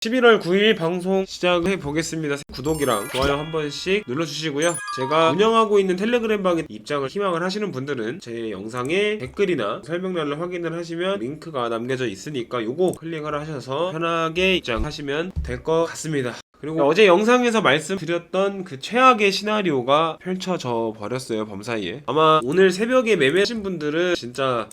11월 9일 방송 시작해 보겠습니다. 구독이랑 좋아요 한 번씩 눌러주시고요. 제가 운영하고 있는 텔레그램 방에 입장을 희망을 하시는 분들은 제 영상에 댓글이나 설명란을 확인을 하시면 링크가 남겨져 있으니까 요거 클릭을 하셔서 편하게 입장하시면 될 것 같습니다. 그리고 어제 영상에서 말씀드렸던 그 최악의 시나리오가 펼쳐져 버렸어요, 범사이에. 아마 오늘 새벽에 매매하신 분들은 진짜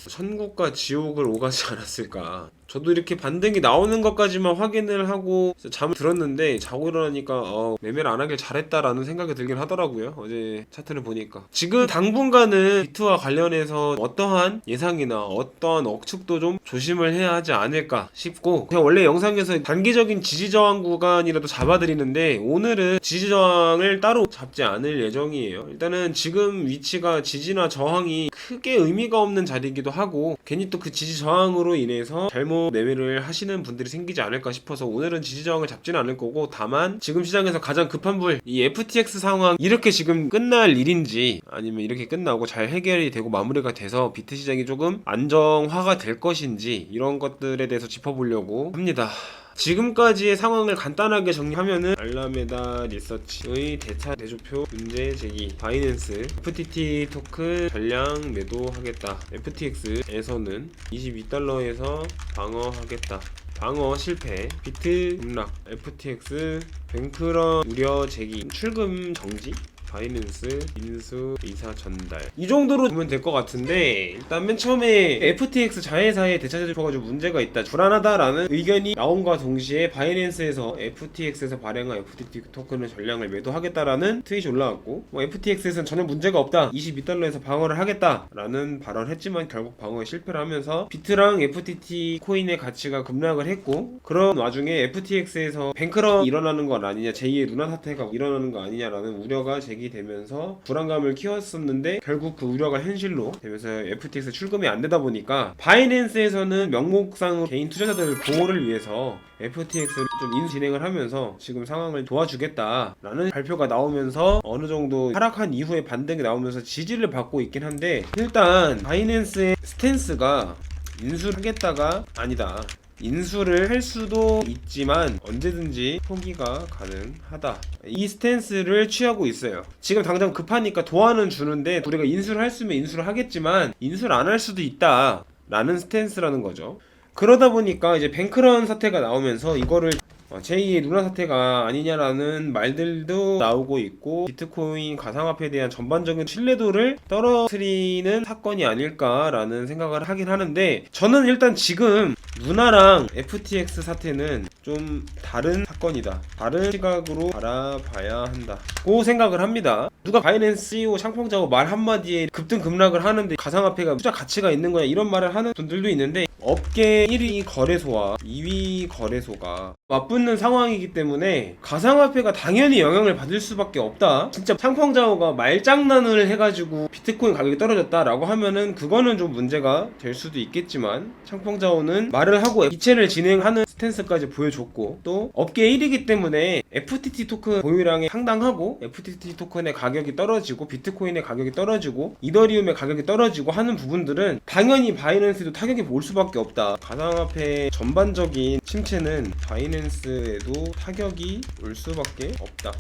천국과 지옥을 오가지 않았을까. 저도 이렇게 반등이 나오는 것까지만 확인을 하고 잠을 들었는데 자고 일어나니까 매매를 안 하길 잘했다라는 생각이 들긴 하더라고요. 어제 차트를 보니까. 지금 당분간은 비트와 관련해서 어떠한 예상이나 어떠한 억측도 좀 조심을 해야 하지 않을까 싶고, 제가 원래 영상에서 단기적인 지지저항 구간이라도 잡아드리는데 오늘은 지지저항을 따로 잡지 않을 예정이에요. 일단은 지금 위치가 지지나 저항이 크게 의미가 없는 자리이기도 하고, 괜히 또 그 지지저항으로 인해서 잘못 매매를 하시는 분들이 생기지 않을까 싶어서 오늘은 지지저항을 잡지는 않을 거고, 다만 지금 시장에서 가장 급한 이 FTX 상황 이렇게 지금 끝날 일인지 아니면 이렇게 끝나고 잘 해결이 되고 마무리가 돼서 비트 시장이 조금 안정화가 될 것인지 이런 것들에 대해서 짚어보려고 합니다. 지금까지의 상황을 간단하게 정리하면은 알라메다 리서치의 대차 대조표 문제 제기, 바이낸스 FTT 토큰 전량 매도하겠다, FTX에서는 22달러에서 방어하겠다, 방어 실패, 비트 급락, FTX 뱅크런 우려 제기, 출금 정지, 바이낸스 인수 의사 전달, 이 정도로 보면 될 것 같은데, 일단 맨 처음에 FTX 자회사에 대차대조표가지고 문제가 있다, 불안하다라는 의견이 나온과 동시에 바이낸스에서 FTX에서 발행한 FTT 토큰을 전량을 매도하겠다라는 트윗이 올라왔고, FTX에서는 전혀 문제가 없다, 22달러에서 방어를 하겠다라는 발언을 했지만 결국 방어에 실패를 하면서 비트랑 FTT 코인의 가치가 급락을 했고, 그런 와중에 FTX에서 뱅크런 일어나는 건 아니냐, 제2의 루나 사태가 일어나는 거 아니냐라는 우려가 되면서 불안감을 키웠었는데, 결국 그 우려가 현실로 되면서 FTX 출금이 안 되다 보니까 바이낸스에서는 명목상 개인 투자자들 보호를 위해서 FTX를 좀 인수 진행을 하면서 지금 상황을 도와주겠다라는 발표가 나오면서 어느 정도 하락한 이후에 반등이 나오면서 지지를 받고 있긴 한데, 일단 바이낸스의 스탠스가 인수를 하겠다가 아니다, 인수를 할 수도 있지만 언제든지 포기가 가능하다, 이 스탠스를 취하고 있어요. 지금 당장 급하니까 도안은 주는데 우리가 인수를 할 수 있으면 인수를 하겠지만 인수를 안 할 수도 있다 라는 스탠스라는 거죠. 그러다 보니까 이제 뱅크런 사태가 나오면서 이거를 제2의 루나 사태가 아니냐라는 말들도 나오고 있고, 비트코인 가상화폐에 대한 전반적인 신뢰도를 떨어뜨리는 사건이 아닐까라는 생각을 하긴 하는데, 저는 일단 지금 루나랑 FTX 사태는 좀 다른 사건이다, 다른 시각으로 바라봐야 한다고 생각을 합니다. 누가 바이낸스 CEO 샹펑자고 말 한마디에 급등 급락을 하는데 가상화폐가 투자 가치가 있는 거냐 이런 말을 하는 분들도 있는데, 업계 1위 거래소와 2위 거래소가 맞붙는 상황이기 때문에 가상화폐가 당연히 영향을 받을 수밖에 없다. 진짜 샹펑자오가 말장난을 해가지고 비트코인 가격이 떨어졌다라고 하면은 그거는 좀 문제가 될 수도 있겠지만, 샹펑자오는 말을 하고 이체를 진행하는 스탠스까지 보여줬고, 또 업계 1위이기 때문에 FTT 토큰 보유량이 상당하고 FTT 토큰의 가격이 떨어지고 비트코인의 가격이 떨어지고 이더리움의 가격이 떨어지고 하는 부분들은 당연히 바이낸스도 타격이 올 수밖에 없다. 가상화폐 전반적인 침체는 바이낸스에도 타격이 올 수밖에 없다.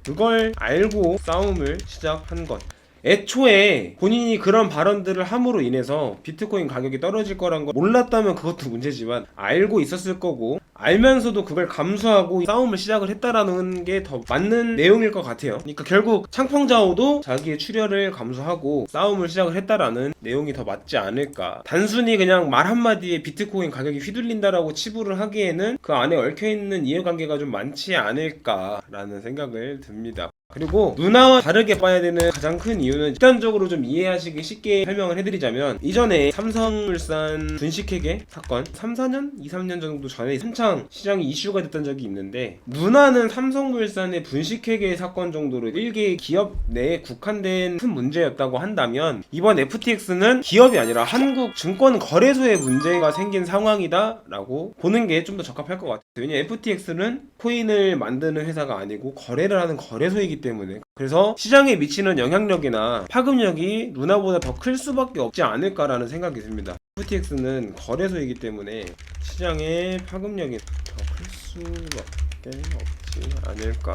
그걸 알고 싸움을 시작한 것. 애초에 본인이 그런 발언들을 함으로 인해서 비트코인 가격이 떨어질 거란 걸 몰랐다면 그것도 문제지만 알고 있었을 거고, 알면서도 그걸 감수하고 싸움을 시작을 했다라는 게 더 맞는 내용일 것 같아요. 그러니까 결국 샹펑자오도 자기의 출혈을 감수하고 싸움을 시작을 했다라는 내용이 더 맞지 않을까. 단순히 그냥 말 한마디에 비트코인 가격이 휘둘린다라고 치부를 하기에는 그 안에 얽혀있는 이해관계가 좀 많지 않을까라는 생각을 듭니다. 그리고 루나와 다르게 봐야 되는 가장 큰 이유는, 집단적으로 좀 이해하시기 쉽게 설명을 해드리자면, 이전에 삼성물산 분식회계 사건 3-4년? 2-3년 정도 전에 한창 시장이 이슈가 됐던 적이 있는데, 루나는 삼성물산의 분식회계 사건 정도로 일개 기업 내에 국한된 큰 문제였다고 한다면, 이번 FTX는 기업이 아니라 한국 증권거래소에 문제가 생긴 상황이다 라고 보는 게 좀 더 적합할 것 같아요. 왜냐면 FTX는 코인을 만드는 회사가 아니고 거래를 하는 거래소이기 때문에. 그래서 시장에 미치는 영향력이나 파급력이 루나보다 더 클 수밖에 없지 않을까라는 생각이 듭니다. FTX는 거래소이기 때문에 시장의 파급력이 더 클 수 수밖에 없지 않을까.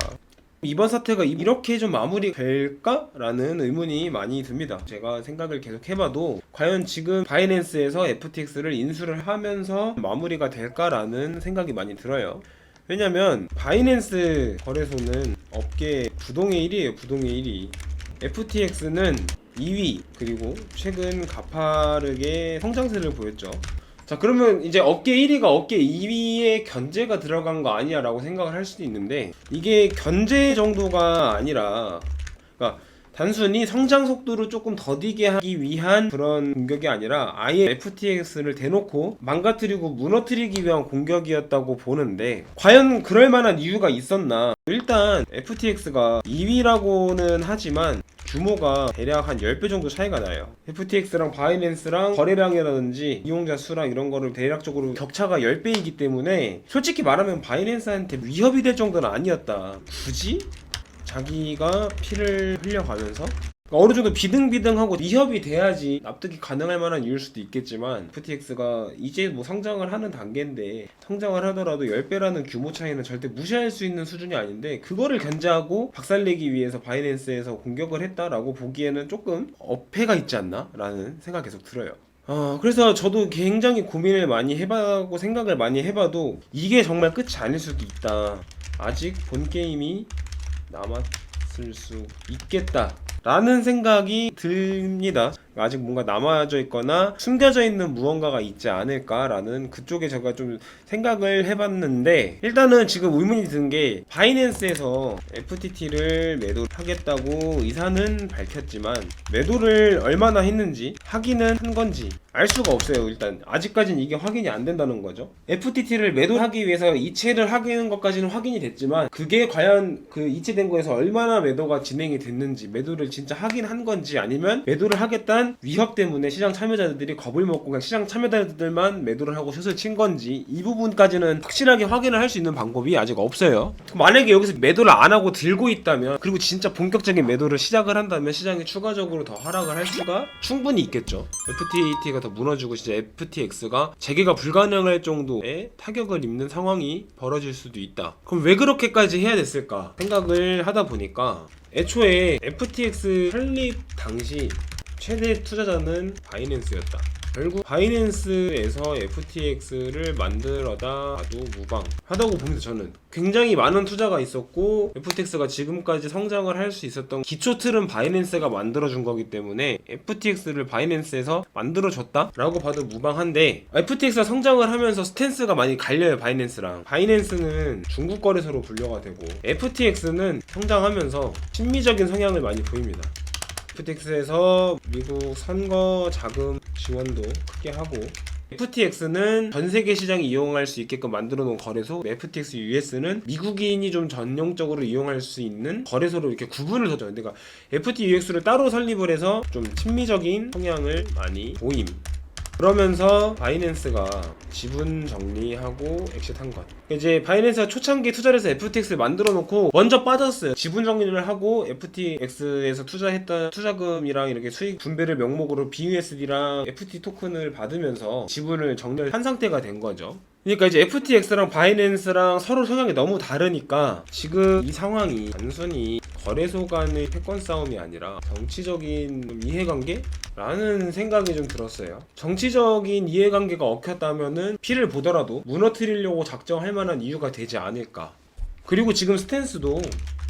이번 사태가 이렇게 좀 마무리 될까라는 의문이 많이 듭니다. 제가 생각을 계속 해봐도 과연 지금 바이낸스에서 FTX를 인수를 하면서 마무리가 될까라는 생각이 많이 들어요. 왜냐면 바이낸스 거래소는 업계 부동의 1위에요. 부동의 1위. FTX는 2위, 그리고 최근 가파르게 성장세를 보였죠. 자, 그러면 이제 업계 1위가 업계 2위에 견제가 들어간 거 아니야 라고 생각을 할 수도 있는데, 이게 견제 정도가 아니라, 그러니까 단순히 성장 속도를 조금 더디게 하기 위한 그런 공격이 아니라 아예 FTX를 대놓고 망가뜨리고 무너뜨리기 위한 공격이었다고 보는데, 과연 그럴 만한 이유가 있었나. 일단 FTX가 2위라고는 하지만 규모가 대략 한 10배 정도 차이가 나요. FTX랑 바이낸스랑 거래량이라든지 이용자 수랑 이런 거를 대략적으로 격차가 10배이기 때문에 솔직히 말하면 바이낸스한테 위협이 될 정도는 아니었다. 굳이? 자기가 피를 흘려가면서 어느 정도 비등비등하고 위협이 돼야지 납득이 가능할 만한 이유일 수도 있겠지만, FTX가 이제 뭐 성장을 하는 단계인데 성장을 하더라도 10배라는 규모 차이는 절대 무시할 수 있는 수준이 아닌데, 그거를 견제하고 박살내기 위해서 바이낸스에서 공격을 했다라고 보기에는 조금 어폐가 있지 않나? 라는 생각이 계속 들어요. 그래서 저도 굉장히 고민을 많이 해봐고 생각을 많이 해봐도 이게 정말 끝이 아닐 수도 있다. 아직 본 게임이 남았을 수 있겠다 라는 생각이 듭니다. 아직 뭔가 남아져 있거나 숨겨져 있는 무언가가 있지 않을까라는 그쪽에 제가 좀 생각을 해봤는데, 일단은 지금 의문이 든 게 바이낸스에서 FTT를 매도하겠다고 의사는 밝혔지만 매도를 얼마나 했는지 확인은 한 건지 알 수가 없어요. 일단 아직까지는 이게 확인이 안 된다는 거죠. FTT를 매도하기 위해서 이체를 하는 것까지는 확인이 됐지만 그게 과연 그 이체된 거에서 얼마나 매도가 진행이 됐는지, 매도를 진짜 하긴 한 건지, 아니면 매도를 하겠다는 위협 때문에 시장 참여자들이 겁을 먹고 그냥 시장 참여자들만 매도를 하고 슛을 친 건지, 이 부분까지는 확실하게 확인을 할 수 있는 방법이 아직 없어요. 만약에 여기서 매도를 안 하고 들고 있다면, 그리고 진짜 본격적인 매도를 시작을 한다면 시장이 추가적으로 더 하락을 할 수가 충분히 있겠죠. FTT가 더 무너지고 진짜 FTX가 재개가 불가능할 정도의 타격을 입는 상황이 벌어질 수도 있다. 그럼 왜 그렇게까지 해야 됐을까 생각을 하다 보니까, 애초에 FTX 설립 당시 최대 투자자는 바이낸스였다. 결국 바이낸스에서 FTX를 만들어다 봐도 무방하다고 봅니다. 저는 굉장히 많은 투자가 있었고 FTX가 지금까지 성장을 할 수 있었던 기초 틀은 바이낸스가 만들어준 거기 때문에 FTX를 바이낸스에서 만들어줬다 라고 봐도 무방한데, FTX가 성장을 하면서 스탠스가 많이 갈려요. 바이낸스는 중국 거래소로 분류가 되고 FTX는 성장하면서 친미적인 성향을 많이 보입니다. FTX에서 미국 선거 자금 지원도 크게 하고, FTX는 전 세계 시장이 이용할 수 있게끔 만들어 놓은 거래소, FTX US는 미국인이 좀 전용적으로 이용할 수 있는 거래소로 이렇게 구분을 둬줘요. 그러니까 FTUX를 따로 설립을 해서 좀 친미적인 성향을 많이 보임. 그러면서 바이낸스가 지분 정리하고 엑싯한 것. 이제 바이낸스가 초창기 투자를 해서 FTX를 만들어 놓고 먼저 빠졌어요. 지분 정리를 하고 FTX에서 투자했던 투자금이랑 이렇게 수익 분배를 명목으로 BUSD랑 FT 토큰을 받으면서 지분을 정리를 한 상태가 된 거죠. 그러니까 이제 FTX랑 바이낸스랑 서로 성향이 너무 다르니까 지금 이 상황이 단순히 거래소 간의 패권 싸움이 아니라 정치적인 이해관계? 라는 생각이 좀 들었어요. 정치적인 이해관계가 얽혔다면은 피를 보더라도 무너뜨리려고 작정할 만한 이유가 되지 않을까. 그리고 지금 스탠스도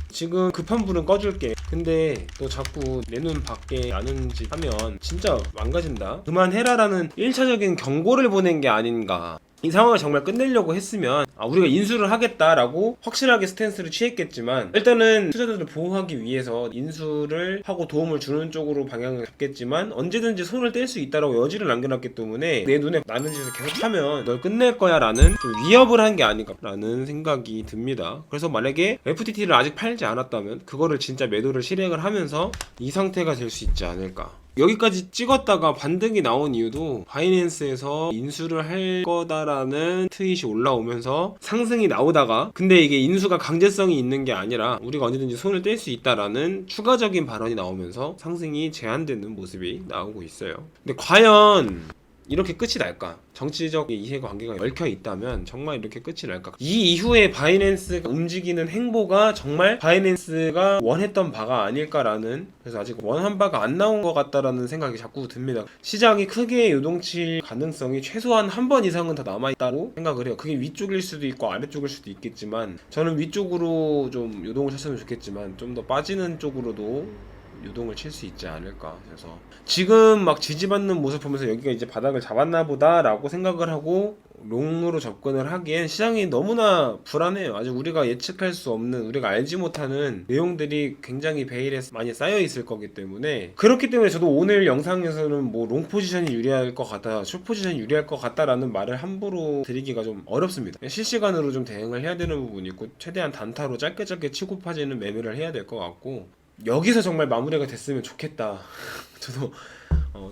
지금 급한 불은 꺼줄게, 근데 또 자꾸 내 눈 밖에 나는 짓 하면 진짜 망가진다, 그만해라라는 1차적인 경고를 보낸 게 아닌가. 이 상황을 정말 끝내려고 했으면 우리가 인수를 하겠다라고 확실하게 스탠스를 취했겠지만, 일단은 투자자들을 보호하기 위해서 인수를 하고 도움을 주는 쪽으로 방향을 잡겠지만 언제든지 손을 뗄 수 있다라고 여지를 남겨놨기 때문에 내 눈에 나는 짓을 계속하면 널 끝낼 거야 라는 좀 위협을 한 게 아닌가 라는 생각이 듭니다. 그래서 만약에 FTT를 아직 팔지 않았다면 그거를 진짜 매도를 실행을 하면서 이 상태가 될 수 있지 않을까. 여기까지 찍었다가 반등이 나온 이유도 바이낸스에서 인수를 할 거다라는 트윗이 올라오면서 상승이 나오다가, 근데 이게 인수가 강제성이 있는 게 아니라 우리가 언제든지 손을 뗄 수 있다라는 추가적인 발언이 나오면서 상승이 제한되는 모습이 나오고 있어요. 근데 과연 이렇게 끝이 날까? 정치적 이해관계가 얽혀 있다면 정말 이렇게 끝이 날까? 이 이후에 바이낸스가 움직이는 행보가 정말 바이낸스가 원했던 바가 아닐까라는, 그래서 아직 원한 바가 안 나온 것 같다라는 생각이 자꾸 듭니다. 시장이 크게 요동칠 가능성이 최소한 한 번 이상은 더 남아있다고 생각을 해요. 그게 위쪽일 수도 있고 아래쪽일 수도 있겠지만, 저는 위쪽으로 좀 요동을 쳤으면 좋겠지만 좀 더 빠지는 쪽으로도 유동을 칠 수 있지 않을까. 그래서 지금 막 지지받는 모습 보면서 여기가 이제 바닥을 잡았나 보다 라고 생각을 하고 롱으로 접근을 하기엔 시장이 너무나 불안해요. 아직 우리가 예측할 수 없는, 우리가 알지 못하는 내용들이 굉장히 베일에 많이 쌓여 있을 거기 때문에, 그렇기 때문에 저도 오늘 영상에서는 뭐 롱 포지션이 유리할 것 같다, 숏 포지션이 유리할 것 같다라는 말을 함부로 드리기가 좀 어렵습니다. 실시간으로 좀 대응을 해야 되는 부분이 있고, 최대한 단타로 짧게 치고 빠지는 매매를 해야 될 것 같고, 여기서 정말 마무리가 됐으면 좋겠다. 저도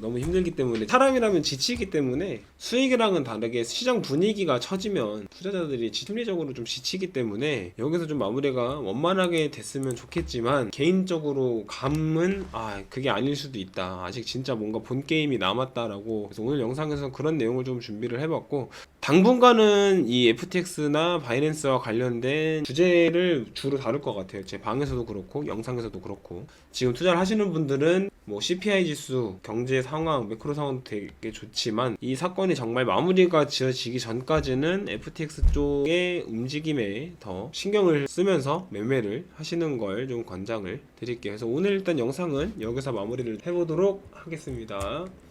너무 힘들기 때문에, 사람이라면 지치기 때문에, 수익이랑은 다르게 시장 분위기가 처지면 투자자들이 심리적으로 좀 지치기 때문에 여기서 좀 마무리가 원만하게 됐으면 좋겠지만, 개인적으로 감은 그게 아닐 수도 있다, 아직 진짜 뭔가 본 게임이 남았다라고. 그래서 오늘 영상에서 그런 내용을 좀 준비를 해봤고, 당분간은 이 FTX나 바이낸스와 관련된 주제를 주로 다룰 것 같아요. 제 방에서도 그렇고 영상에서도 그렇고. 지금 투자를 하시는 분들은 뭐 CPI 지수, 경제 상황, 매크로 상황도 되게 좋지만, 이 사건이 정말 마무리가 지어지기 전까지는 FTX 쪽의 움직임에 더 신경을 쓰면서 매매를 하시는 걸 좀 권장을 드릴게요. 그래서 오늘 일단 영상은 여기서 마무리를 해보도록 하겠습니다.